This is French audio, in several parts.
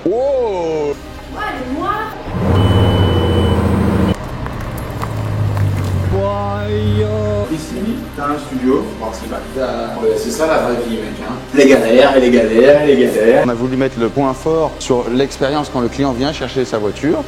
Oh! Ouais, elle est noire. Ici, t'as un studio principal. C'est ça la vraie vie, mec. Hein. Les galères, et les galères, et les galères. On a voulu mettre le point fort sur l'expérience quand le client vient chercher sa voiture.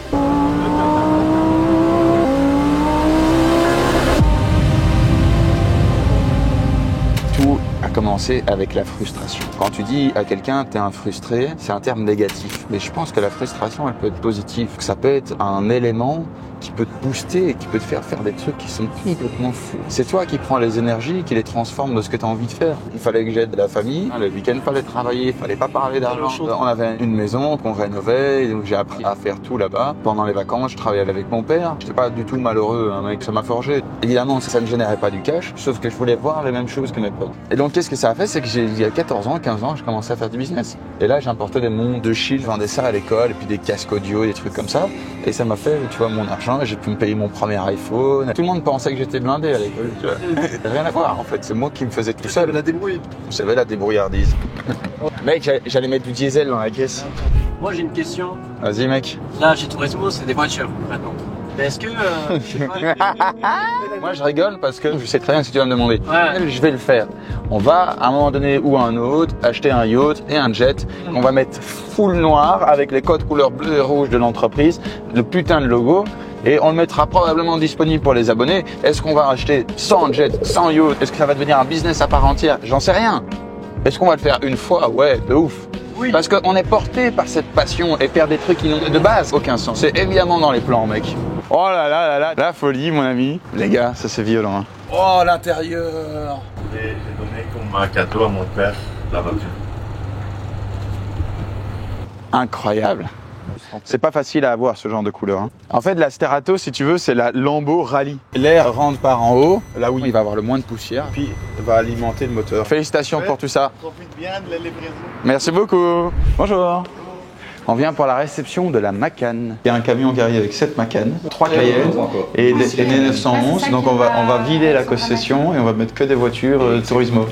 Tout a commencé avec la frustration. Quand tu dis à quelqu'un t'es un frustré, c'est un terme négatif. Mais je pense que la frustration, elle peut être positive. Ça peut être un élément qui peut te booster et qui peut te faire faire des trucs qui sont complètement fous. C'est toi qui prends les énergies, qui les transforme dans ce que tu as envie de faire. Il fallait que j'aide la famille. Le week-end, il fallait travailler, il fallait pas parler d'argent. On avait une maison qu'on rénovait, et donc j'ai appris à faire tout là-bas. Pendant les vacances, je travaillais avec mon père. J'étais pas du tout malheureux, hein, mec, ça m'a forgé. Évidemment, ça ne générait pas du cash, sauf que je voulais voir les mêmes choses que mes potes. Et donc, qu'est-ce que ça a fait? C'est que il y a 14 ans, 15 ans, je commençais à faire du business. Et là, j'importais des montres de Chine, je vendais ça à l'école, et puis des casques audio, des trucs comme ça. Et ça m'a fait, tu vois, mon argent. J'ai pu me payer mon premier iPhone. Tout le monde pensait que j'étais blindé à l'école. Rien à voir en fait, c'est moi qui me faisais tout seul. La débrouille. J'avais la débrouillardise. Mec, j'allais mettre du diesel dans la caisse. Moi j'ai une question. Vas-y mec. Là chez Tourismo c'est des voitures maintenant. Mais est-ce que je sais pas, Moi je rigole parce que je sais très bien ce que tu vas me demander. Ouais. Je vais le faire. On va à un moment donné ou à un autre acheter un yacht et un jet. On va mettre full noir avec les codes couleur bleu et rouge de l'entreprise, le putain de logo. Et on le mettra probablement disponible pour les abonnés. Est-ce qu'on va acheter 100 jets, 100 yachts? Est-ce que ça va devenir un business à part entière? J'en sais rien. Est-ce qu'on va le faire une fois? Ouais, de ouf. Oui. Parce qu'on est porté par cette passion et faire des trucs qui n'ont de base aucun sens. C'est évidemment dans les plans, mec. Oh là là là là, la folie, mon ami. Les gars, ça c'est violent. Hein. Oh, l'intérieur. J'ai donné comme cadeau à mon père la voiture. Incroyable. C'est pas facile à avoir ce genre de couleur. Hein. En fait, la Sterato, si tu veux, c'est la Lambo Rally. L'air rentre par en haut, là où il va avoir le moins de poussière, puis va alimenter le moteur. Félicitations pour tout ça. Profite bien de la livraison. Merci beaucoup. Bonjour. On vient pour la réception de la Macan. Il y a un camion qui arrive avec 7 Macan, 3 Cayenne et des 911. Donc on va vider la concession et on va mettre que des voitures Turismo.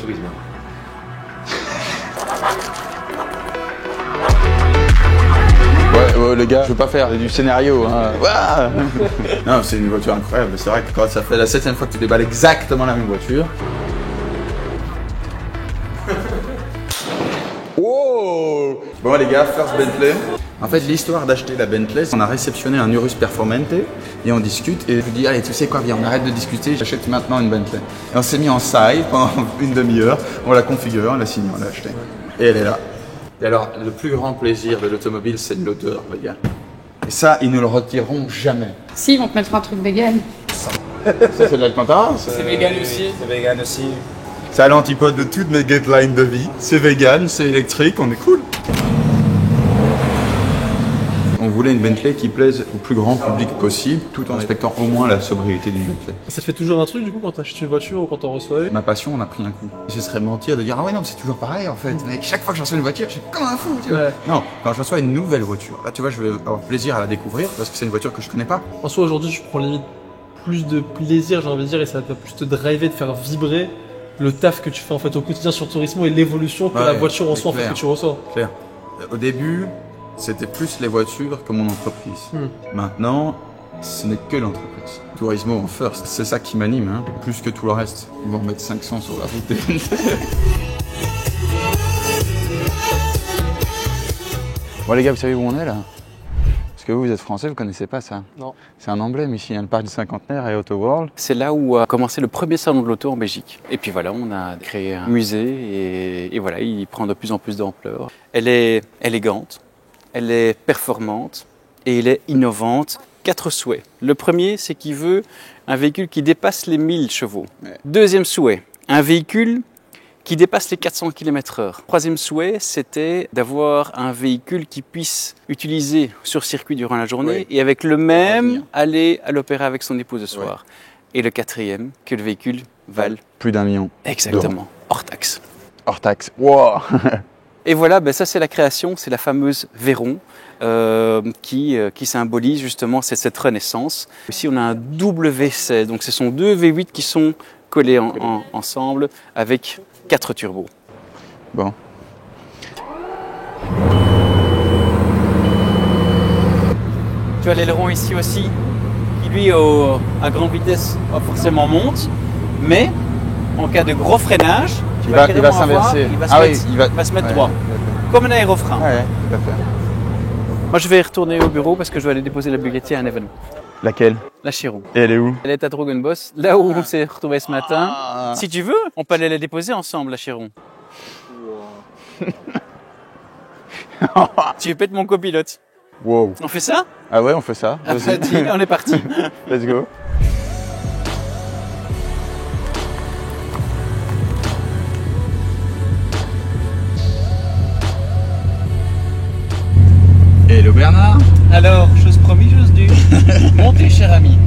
Ouais, les gars, je veux pas faire du scénario. Hein. Non, c'est une voiture incroyable. C'est vrai que quand ça fait la 7e fois que tu déballes exactement la même voiture. Oh! Bon les gars, first Bentley. En fait, l'histoire d'acheter la Bentley, on a réceptionné un Urus Performante et on discute et je lui dis allez, tu sais quoi, viens, on arrête de discuter, j'achète maintenant une Bentley. Et on s'est mis en saille pendant une demi-heure, on l'a configurée, on l'a signée, on l'a achetée. Et elle est là. Et alors, le plus grand plaisir de l'automobile, c'est l'odeur, les gars. Et ça, ils ne le retireront jamais. Si, ils vont te mettre un truc vegan. Ça, c'est de l'Alcantara. c'est vegan aussi. C'est vegan aussi. C'est à l'antipode de toutes mes guidelines de vie. C'est vegan, c'est électrique, on est cool. On voulait une Bentley qui plaise au plus grand public possible, tout en respectant au moins la sobriété d'une Bentley. Ça te fait toujours un truc du coup quand t'achètes une voiture ou quand t'en reçois une? Ma passion, on a pris un coup. Ce serait mentir de dire ah ouais non, c'est toujours pareil en fait. Mais chaque fois que je reçois une voiture, je suis comme un fou. Tu vois. Ouais. Non, quand je reçois une nouvelle voiture, là tu vois, je vais avoir plaisir à la découvrir parce que c'est une voiture que je connais pas. En soi aujourd'hui je prends limite plus de plaisir j'ai envie de dire et ça va plus te driver, de faire vibrer le taf que tu fais en fait au quotidien sur Turismo et l'évolution que la voiture en soi en fait que tu ressens. Clair. Au début, c'était plus les voitures que mon entreprise. Maintenant, ce n'est que l'entreprise. Turismo en first, c'est ça qui m'anime, hein, plus que tout le reste. Ils vont mettre 500 sur la route. Bon les gars, vous savez où on est là? Parce que vous êtes français, vous connaissez pas ça? Non. C'est un emblème ici, le parc du cinquantenaire et Auto World. C'est là où a commencé le premier salon de l'auto en Belgique. Et puis voilà, on a créé un musée et voilà, il prend de plus en plus d'ampleur. Elle est élégante, elle est performante et elle est innovante. 4 souhaits. Le premier, c'est qu'il veut un véhicule qui dépasse les 1000 chevaux. Ouais. Deuxième souhait, un véhicule qui dépasse les 400 km/h. Troisième souhait, c'était d'avoir un véhicule qui puisse utiliser sur circuit durant la journée et avec le même aller à l'opéra avec son épouse le soir. Et le quatrième, que le véhicule vale plus d'1 million. Exactement, hors taxe. Hors taxe, wow. Et voilà, ben ça c'est la création, c'est la fameuse Veyron qui symbolise justement cette renaissance. Ici on a un W16, donc ce sont 2 V8 qui sont collés ensemble avec 4 turbos. Bon. as l'aileron ici aussi, qui lui, à grande vitesse, forcément monte. Mais en cas de gros freinage, il va s'inverser. Il va se mettre droit. Comme un aérofrein. Ouais, tout à fait. Moi, je vais retourner au bureau parce que je vais aller déposer la Bugatti à un événement. Laquelle? La Chiron. Et elle est où? Elle est à Drogenbos, là où on s'est retrouvés ce matin. Si tu veux, on peut aller la déposer ensemble, la Chiron. Tu veux pas être mon copilote? Wow. On fait ça? Ah ouais, on fait ça. Vas-y, on est parti. Let's go. Hello Bernard. Alors, chose promise, chose due. Montez, cher ami.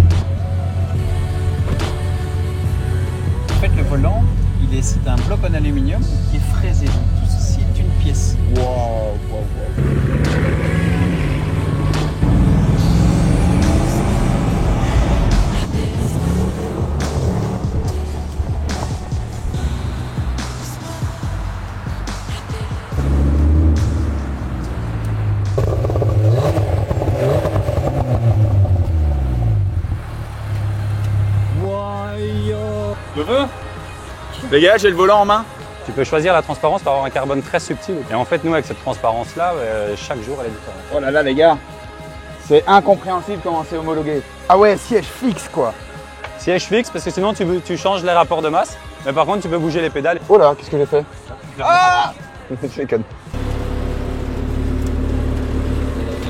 En fait, le volant, c'est un bloc en aluminium qui est fraisé. Donc, tout ceci est une pièce. Wow. Les gars, j'ai le volant en main. Tu peux choisir la transparence pour avoir un carbone très subtil. Et en fait, nous, avec cette transparence-là, chaque jour, elle est différente. Oh là là, les gars, c'est incompréhensible comment c'est homologué. Ah ouais, siège fixe, quoi. Siège fixe, parce que sinon, tu changes les rapports de masse. Mais par contre, tu peux bouger les pédales. Oh là, qu'est-ce que j'ai fait? Ah je déconne.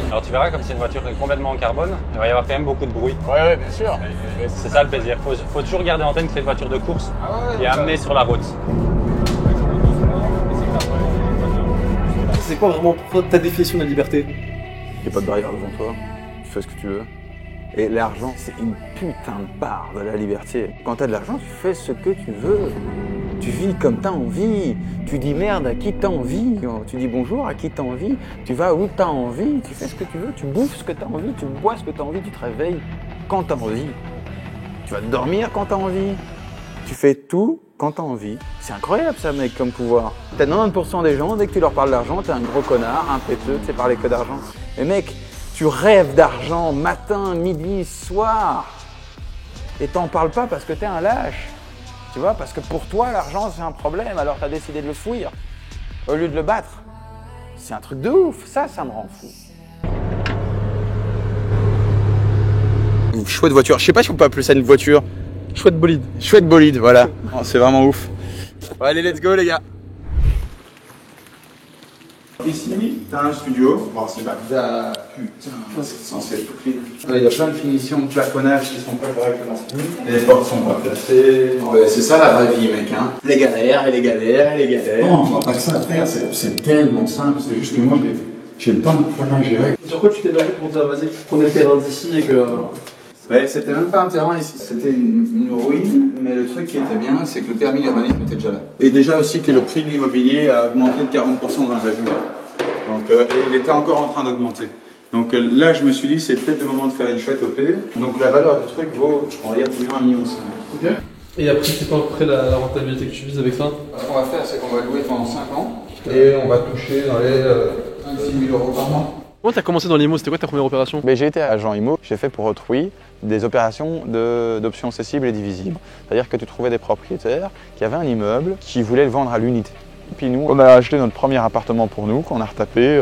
Alors, tu verras, comme c'est une voiture complètement en carbone, il va y avoir quand même beaucoup de bruit. Ouais, bien sûr. C'est ça le plaisir. Faut toujours garder en tête que c'est une voiture de course qui est amenée sur la route. C'est quoi vraiment ta définition de la liberté? Il n'y a pas de barrière devant toi, tu fais ce que tu veux. Et l'argent, c'est une putain de part de la liberté. Quand tu as de l'argent, tu fais ce que tu veux. Tu vis comme tu as envie. Tu dis merde à qui tu as envie. Tu dis bonjour à qui tu as envie. Tu vas où tu as envie. Tu fais ce que tu veux. Tu bouffes ce que tu as envie. Tu bois ce que tu as envie. Tu te réveilles quand tu as envie. Tu vas dormir quand tu as envie. Tu fais tout quand tu as envie. C'est incroyable ça, mec, comme pouvoir. T'as 90% des gens, dès que tu leur parles d'argent, t'es un gros connard, un péteux, tu sais parler que d'argent. Mais mec, tu rêves d'argent matin, midi, soir. Et t'en parles pas parce que t'es un lâche. Tu vois, parce que pour toi, l'argent, c'est un problème, alors t'as décidé de le fuir au lieu de le battre. C'est un truc de ouf, ça me rend fou. Chouette voiture, je sais pas si on peut appeler ça une voiture. Chouette bolide. Chouette bolide, voilà. Oh, c'est vraiment ouf. Bon, allez, let's go les gars. Ici, t'as un studio. Bon, c'est pas putain, c'est censé être tout clean. Il y a plein de finitions de plafonnage qui sont pas correctement. Les portes sont pas placées. Ouais, c'est ça la vraie vie, mec. Hein. Les galères, et les galères, et les galères. Non, on va pas que ça à faire, c'est tellement simple. C'est juste que moi, j'ai le temps de pouvoir gérer. Sur quoi tu t'es basé pour dire, vas-y, qu'on est le terrain d'ici et que. Ouais, c'était même pas un terrain ici, c'était une ruine, mais le truc qui était bien, c'est que le permis d'urbanisme était déjà là. Et déjà aussi que le prix de l'immobilier a augmenté de 40% dans la région. Donc il était encore en train d'augmenter. Donc là, je me suis dit, c'est peut-être le moment de faire une chouette OP. Donc la valeur du truc vaut, on va dire, plus 1,5 million. Ok. Et après, c'est pas à peu près la rentabilité que tu vises avec ça? Ce qu'on va faire, c'est qu'on va louer pendant 5 ans et on va toucher dans les 6 000 € par mois. Comment t'as commencé dans l'IMO? C'était quoi ta première opération? J'ai été agent IMO, j'ai fait pour autrui des opérations d'options cessibles et divisibles. C'est-à-dire que tu trouvais des propriétaires qui avaient un immeuble, qui voulaient le vendre à l'unité. Puis nous, on a acheté notre premier appartement pour nous, qu'on a retapé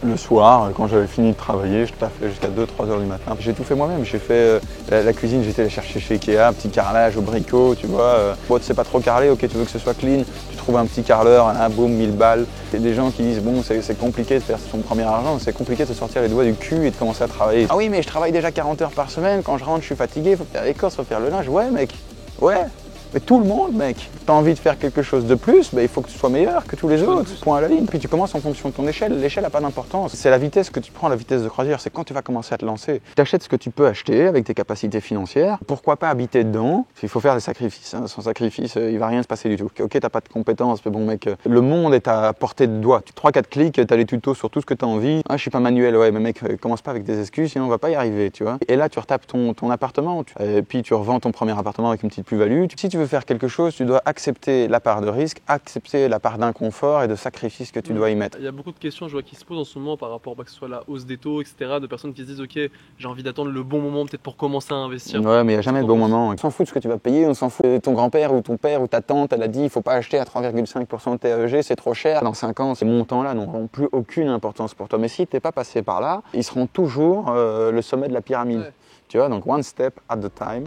le soir, quand j'avais fini de travailler, je taffais jusqu'à 2-3 heures du matin. J'ai tout fait moi-même, j'ai fait la cuisine, j'étais allé chercher chez Ikea, un petit carrelage au bricot, tu vois. Bon, tu sais pas trop carreler, ok, tu veux que ce soit clean, tu trouves un petit carreleur, un boum, 1000 balles. Il y a des gens qui disent, bon, c'est compliqué de faire son premier argent, c'est compliqué de se sortir les doigts du cul et de commencer à travailler. Ah oui, mais je travaille déjà 40 heures par semaine, quand je rentre, je suis fatigué, faut faire les courses, faut faire le linge. Ouais, mec, ouais. Mais tout le monde, mec, t'as envie de faire quelque chose de plus, il faut que tu sois meilleur que tous les autres, point à la ligne. Puis tu commences en fonction de ton échelle, l'échelle n'a pas d'importance. C'est la vitesse que tu prends, la vitesse de croisière, c'est quand tu vas commencer à te lancer. Tu achètes ce que tu peux acheter avec tes capacités financières, pourquoi pas habiter dedans? Il faut faire des sacrifices, hein. Sans sacrifice, il va rien se passer du tout. Ok, t'as pas de compétences, mais bon mec, le monde est à portée de doigt. 3-4 clics, t'as les tutos sur tout ce que t'as envie. Ah, je suis pas manuel, ouais, mais mec, commence pas avec des excuses, sinon on va pas y arriver, tu vois. Et là, tu retapes ton appartement, et puis tu revends ton premier appartement avec une petite plus-value. Si tu veux veux faire quelque chose, tu dois accepter la part de risque, accepter la part d'inconfort et de sacrifice que tu dois y mettre. Il y a beaucoup de questions, je vois, qui se posent en ce moment par rapport que ce soit la hausse des taux, etc. De personnes qui se disent, ok, j'ai envie d'attendre le bon moment peut-être pour commencer à investir. Ouais, mais il n'y a jamais de bon moment. On s'en fout de ce que tu vas payer, on s'en fout de ton grand-père ou ton père ou ta tante, elle a dit, il ne faut pas acheter à 3,5% de TAEG, c'est trop cher. Dans 5 ans, ces montants-là n'auront plus aucune importance pour toi. Mais si tu n'es pas passé par là, ils seront toujours le sommet de la pyramide. Ouais. Tu vois, donc one step at a time.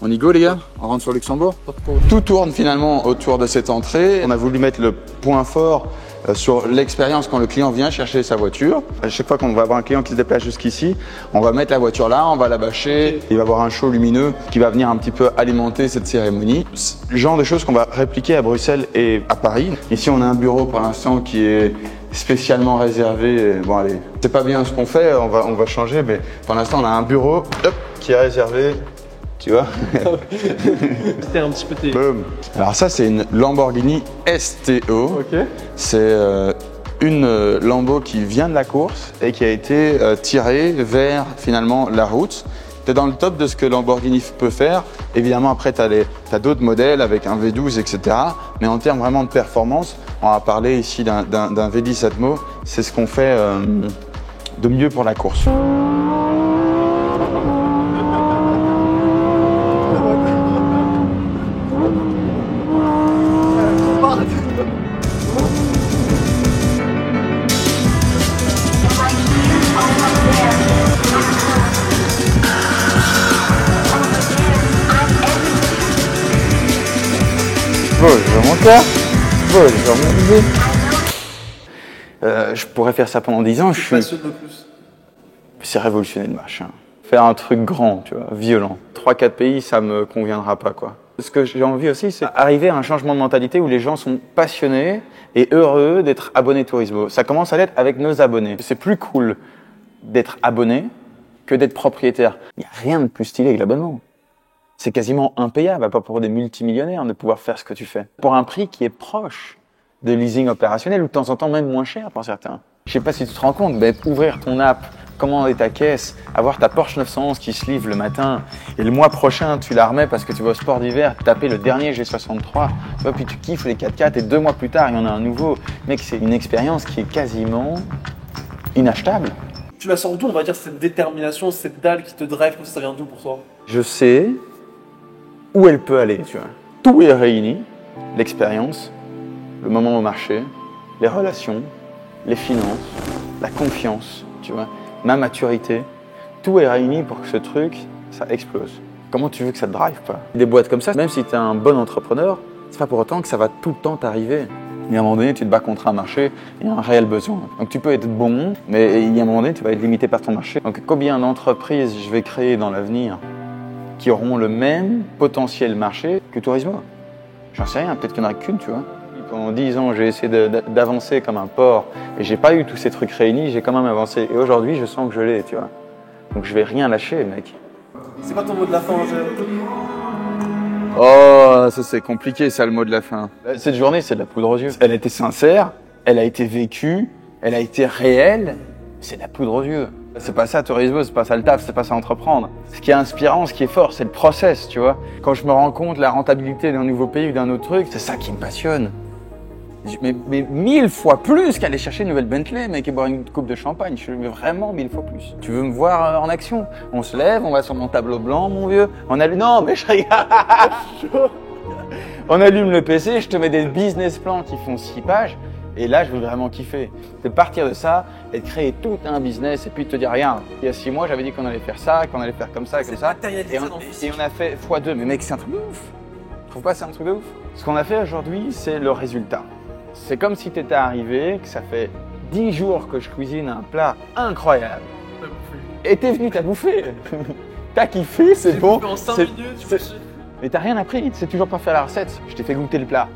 On y go les gars? On rentre sur Luxembourg? Tout tourne finalement autour de cette entrée. On a voulu mettre le point fort sur l'expérience quand le client vient chercher sa voiture. À chaque fois qu'on va avoir un client qui se déplace jusqu'ici, on va mettre la voiture là, on va la bâcher. Il va y avoir un show lumineux qui va venir un petit peu alimenter cette cérémonie. C'est le genre de choses qu'on va répliquer à Bruxelles et à Paris. Ici on a un bureau pour l'instant qui est spécialement réservé. Bon allez, c'est pas bien ce qu'on fait, on va changer, mais pour l'instant on a un bureau qui est réservé. Tu vois? C'était un petit peu tes... Boom. Alors ça c'est une Lamborghini STO. Ok. C'est une Lambo qui vient de la course et qui a été tirée vers finalement la route. Tu es dans le top de ce que Lamborghini peut faire. Évidemment après tu as d'autres modèles avec un V12 etc. Mais en termes vraiment de performance, on va parler ici d'un V10 Atmo. C'est ce qu'on fait de mieux pour la course. Bonjour mon cœur, bonjour mon bébé. Je pourrais faire ça pendant 10 ans. Je suis passionné de plus. C'est révolutionner le machin. Faire un truc grand, tu vois, violent. 3-4 pays, ça me conviendra pas, quoi. Ce que j'ai envie aussi, c'est arriver à un changement de mentalité où les gens sont passionnés et heureux d'être abonnés Turismo. Ça commence à l'être avec nos abonnés. C'est plus cool d'être abonné que d'être propriétaire. Il n'y a rien de plus stylé que l'abonnement. C'est quasiment impayable, à part pour des multimillionnaires, de pouvoir faire ce que tu fais. Pour un prix qui est proche de leasing opérationnel, ou de temps en temps même moins cher pour certains. Je sais pas si tu te rends compte, mais ouvrir ton app, commander ta caisse, avoir ta Porsche 911 qui se livre le matin, et le mois prochain, tu la remets parce que tu vas au sport d'hiver, taper le dernier G63, tu vois, puis tu kiffes les 4x4, et 2 mois plus tard, il y en a un nouveau. Mec, c'est une expérience qui est quasiment inachetable. Tu la sors d'où, on va dire, cette détermination, cette dalle qui te drive, comme ça vient d'où pour toi? Je sais où elle peut aller, tu vois. Tout est réuni, l'expérience, le moment au marché, les relations, les finances, la confiance, tu vois, ma maturité. Tout est réuni pour que ce truc, ça explose. Comment tu veux que ça te drive pas? Des boîtes comme ça, même si tu es un bon entrepreneur, c'est pas pour autant que ça va tout le temps t'arriver. Il y a un moment donné, tu te bats contre un marché, il y a un réel besoin. Donc tu peux être bon, mais il y a un moment donné, tu vas être limité par ton marché. Donc combien d'entreprises je vais créer dans l'avenir qui auront le même potentiel marché que Turismo? J'en sais rien, peut-être qu'il n'y en a qu'une, tu vois. Pendant 10 ans, j'ai essayé d'avancer comme un porc et j'ai pas eu tous ces trucs réunis, j'ai quand même avancé. Et aujourd'hui, je sens que je l'ai, tu vois. Donc je vais rien lâcher, mec. C'est quoi ton mot de la fin, Angèle? Oh, ça c'est compliqué, ça, le mot de la fin. Cette journée, c'est de la poudre aux yeux. Elle a été sincère, elle a été vécue, elle a été réelle, c'est de la poudre aux yeux. C'est pas ça Turismo, c'est pas ça le taf, c'est pas ça entreprendre. Ce qui est inspirant, ce qui est fort, c'est le process, tu vois. Quand je me rends compte de la rentabilité d'un nouveau pays ou d'un autre truc, c'est ça qui me passionne. Mais 1000 fois plus qu'aller chercher une nouvelle Bentley, mec, et boire une coupe de champagne. Je veux vraiment 1000 fois plus. Tu veux me voir en action? On se lève, on va sur mon tableau blanc, mon vieux. On allume... Non, mais je regarde. On allume le PC, je te mets des business plans qui font 6 pages. Et là, je veux vraiment kiffer. De partir de ça et de créer tout un business et puis de te dire, regarde, il y a 6 mois, j'avais dit qu'on allait faire ça, qu'on allait faire comme ça, comme ça. Et on a fait x2. Mais mec, c'est un truc de ouf. Tu trouves pas que c'est un truc de ouf? Ce qu'on a fait aujourd'hui, c'est le résultat. C'est comme si tu étais arrivé, que ça fait 10 jours que je cuisine un plat incroyable. Et t'es venu, t'as bouffé. T'as kiffé, c'est bon. En 5 minutes, mais t'as rien appris, tu sais toujours pas faire la recette. Je t'ai fait goûter le plat.